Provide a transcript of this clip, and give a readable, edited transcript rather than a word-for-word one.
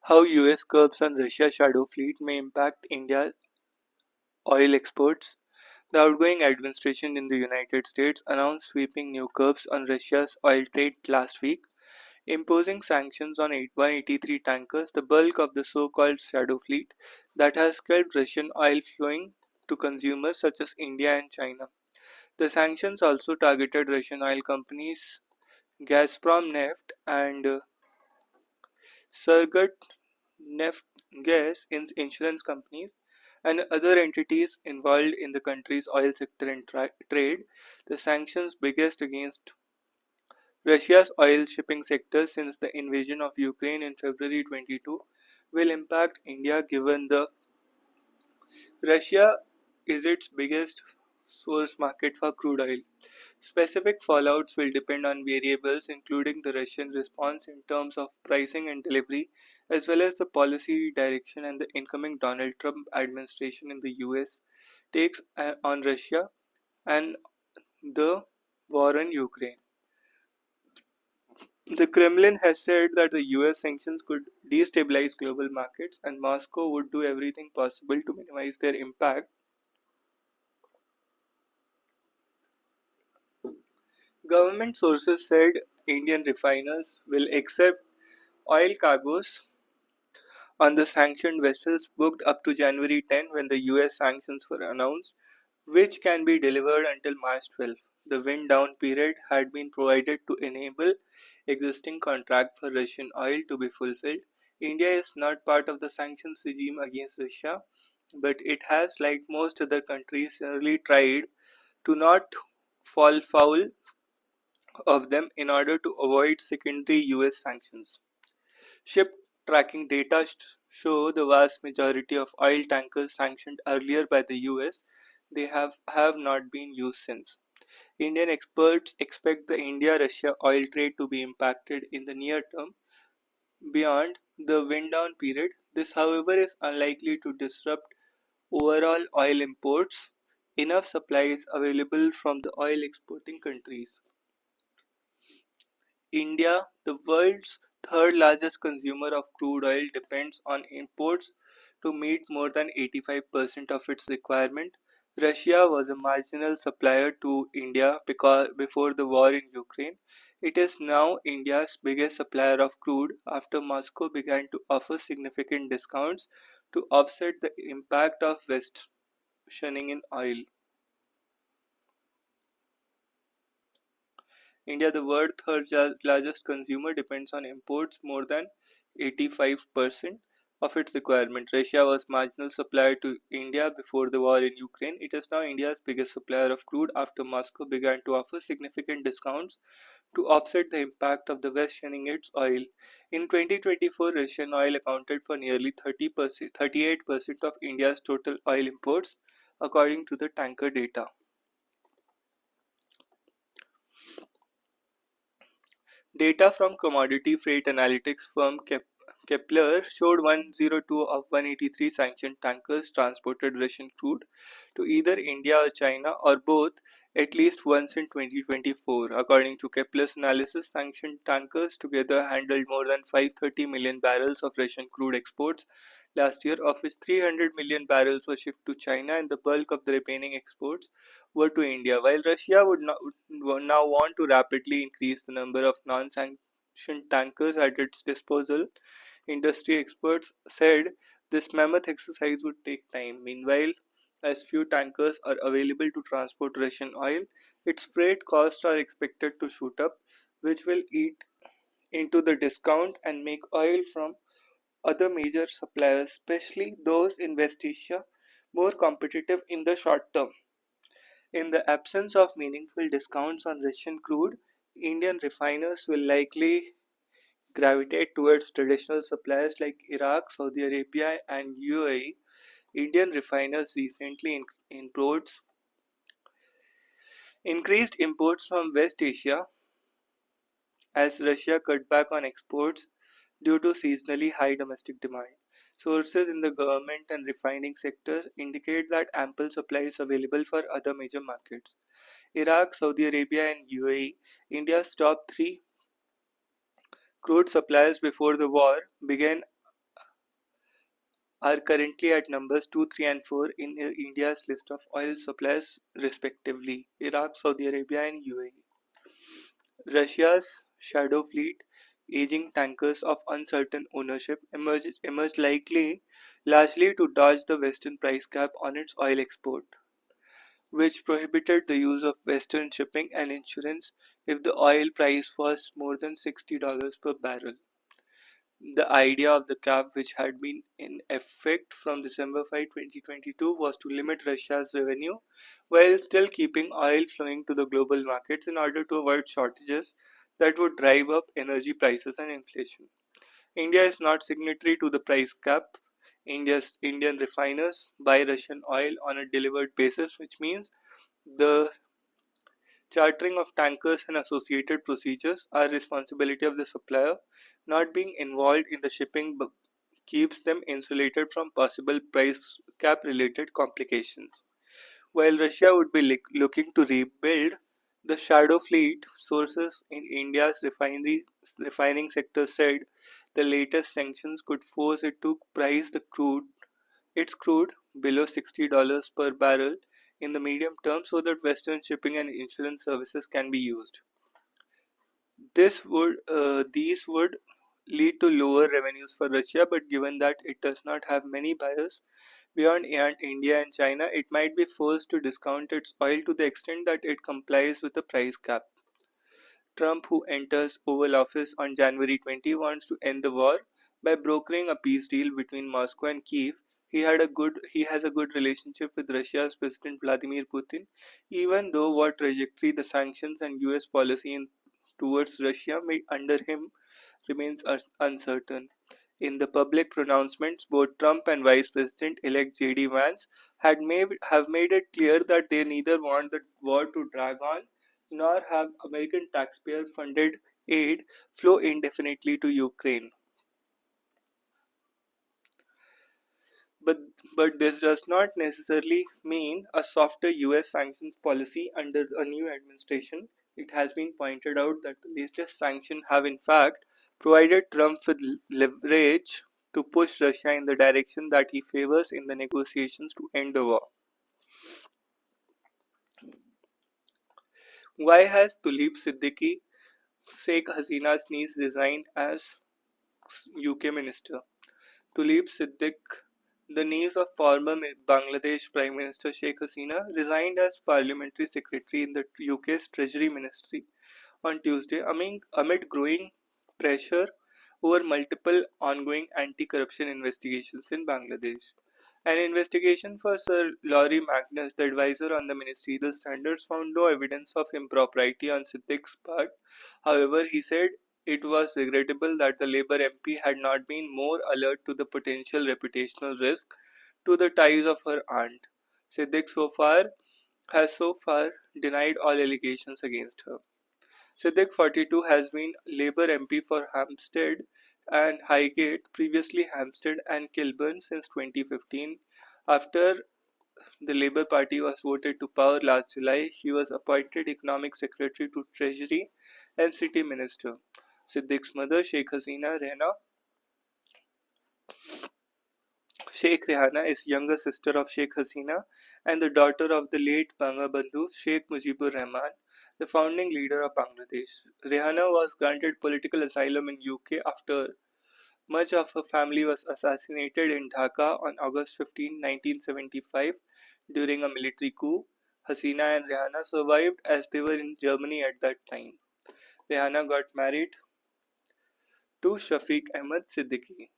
How US curbs on Russia shadow fleet may impact India's oil exports. The outgoing administration in the United States announced sweeping new curbs on Russia's oil trade last week, imposing sanctions on 183 tankers, the bulk of the so-called shadow fleet that has kept Russian oil flowing to consumers such as India and China. The sanctions also targeted Russian oil companies Gazprom Neft and Surgutneft gas insurance companies, and other entities involved in the country's oil sector and trade. The sanctions biggest against Russia's oil shipping sector since the invasion of Ukraine in February 22 will impact India given the Russia is its biggest source market for crude oil. Specific fallouts will depend on variables including the Russian response in terms of pricing and delivery, as well as the policy direction and the incoming Donald Trump administration in the US takes on Russia and the war in Ukraine. The Kremlin has said that the US sanctions could destabilize global markets and Moscow would do everything possible to minimize their impact. Government sources said Indian refiners will accept oil cargoes on the sanctioned vessels booked up to January 10 when the US sanctions were announced, which can be delivered until March 12. The wind down period had been provided to enable existing contract for Russian oil to be fulfilled. India is not part of the sanctions regime against Russia, but it has, like most other countries, generally tried to not fall foul of them in order to avoid secondary US sanctions. Ship tracking data show the vast majority of oil tankers sanctioned earlier by the US they have not been used since. Indian experts expect the India-Russia oil trade to be impacted in the near term beyond the wind down period. This, however, is unlikely to disrupt overall oil imports. Enough supply is available from the oil exporting countries. India, the world's third largest consumer of crude oil, depends on imports to meet more than 85% of its requirement. Russia was a marginal supplier to India before the war in Ukraine. It is now India's biggest supplier of crude after Moscow began to offer significant discounts to offset the impact of West rationing in oil. India, the world's third largest consumer, depends on imports more than 85% of its requirement. Russia was marginal supplier to India before the war in Ukraine. It is now India's biggest supplier of crude after Moscow began to offer significant discounts to offset the impact of the West shunning its oil. In 2024, Russian oil accounted for nearly 30%, 38% of India's total oil imports, according to the tanker data. Data from commodity freight analytics firm Kepler showed 102 of 183 sanctioned tankers transported Russian crude to either India or China or both at least once in 2024. According to Kepler's analysis, sanctioned tankers together handled more than 530 million barrels of Russian crude exports last year, of which 300 million barrels were shipped to China and the bulk of the remaining exports were to India. While Russia would now want to rapidly increase the number of non-sanctioned tankers at its disposal, industry experts said this mammoth exercise would take time. Meanwhile, as few tankers are available to transport Russian oil, its freight costs are expected to shoot up, which will eat into the discount and make oil from other major suppliers, especially those in West Asia, more competitive in the short term. In the absence of meaningful discounts on Russian crude, Indian refiners will likely gravitate towards traditional suppliers like Iraq, Saudi Arabia, and UAE. Indian refiners recently increased imports from West Asia as Russia cut back on exports due to seasonally high domestic demand. Sources in the government and refining sectors indicate that ample supply is available for other major markets. Iraq, Saudi Arabia, and UAE, India's top three crude suppliers before the war, began are currently at numbers 2, 3, and 4 in India's list of oil suppliers, respectively: Iraq, Saudi Arabia, and UAE. Russia's shadow fleet, aging tankers of uncertain ownership, emerged largely to dodge the Western price cap on its oil export, which prohibited the use of Western shipping and insurance if the oil price was more than $60 per barrel. The idea of the cap, which had been in effect from December 5, 2022, was to limit Russia's revenue while still keeping oil flowing to the global markets in order to avoid shortages that would drive up energy prices and inflation. India is not signatory to the price cap. Indian refiners buy Russian oil on a delivered basis, which means the chartering of tankers and associated procedures are responsibility of the supplier. Not being involved in the shipping keeps them insulated from possible price cap related complications. While Russia would be looking to rebuild the shadow fleet, sources in India's refining sector said the latest sanctions could force it to price its crude below $60 per barrel in the medium term so that Western shipping and insurance services can be used. These would lead to lower revenues for Russia, but given that it does not have many buyers beyond India and China, it might be forced to discount its oil to the extent that it complies with the price cap. Trump, who enters Oval Office on January 20, wants to end the war by brokering a peace deal between Moscow and Kiev. He has a good relationship with Russia's President Vladimir Putin, even though what trajectory the sanctions and US policy towards Russia may under him remains uncertain. In the public pronouncements, both Trump and Vice President-elect J.D. Vance have made it clear that they neither want the war to drag on nor have American taxpayer-funded aid flow indefinitely to Ukraine. But, but this does not necessarily mean a softer US sanctions policy under a new administration. It has been pointed out that the latest sanctions have in fact provided Trump with leverage to push Russia in the direction that he favors in the negotiations to end the war. Why has Tulip Siddiqui, Sheikh Hasina's niece, resigned as UK minister? Tulip Siddiq, the niece of former Bangladesh Prime Minister Sheikh Hasina, resigned as parliamentary secretary in the UK's Treasury Ministry on Tuesday amid growing pressure over multiple ongoing anti-corruption investigations in Bangladesh. An investigation for Sir Laurie Magnus, the advisor on the ministerial standards, found no evidence of impropriety on Siddique's part. However, he said it was regrettable that the Labour MP had not been more alert to the potential reputational risk to the ties of her aunt. Siddique has so far denied all allegations against her. Siddique, 42, has been Labour MP for Hampstead and Highgate, previously Hampstead and Kilburn since 2015. After the Labour Party was voted to power last July, she was appointed Economic Secretary to Treasury and City Minister. Siddique's mother, Sheikh Rehana, is younger sister of Sheikh Hasina and the daughter of the late Bangabandhu Sheikh Mujibur Rahman, the founding leader of Bangladesh. Rehana was granted political asylum in UK after much of her family was assassinated in Dhaka on August 15, 1975 during a military coup. Hasina and Rehana survived as they were in Germany at that time. Rehana got married to Shafiq Ahmad Siddiqui.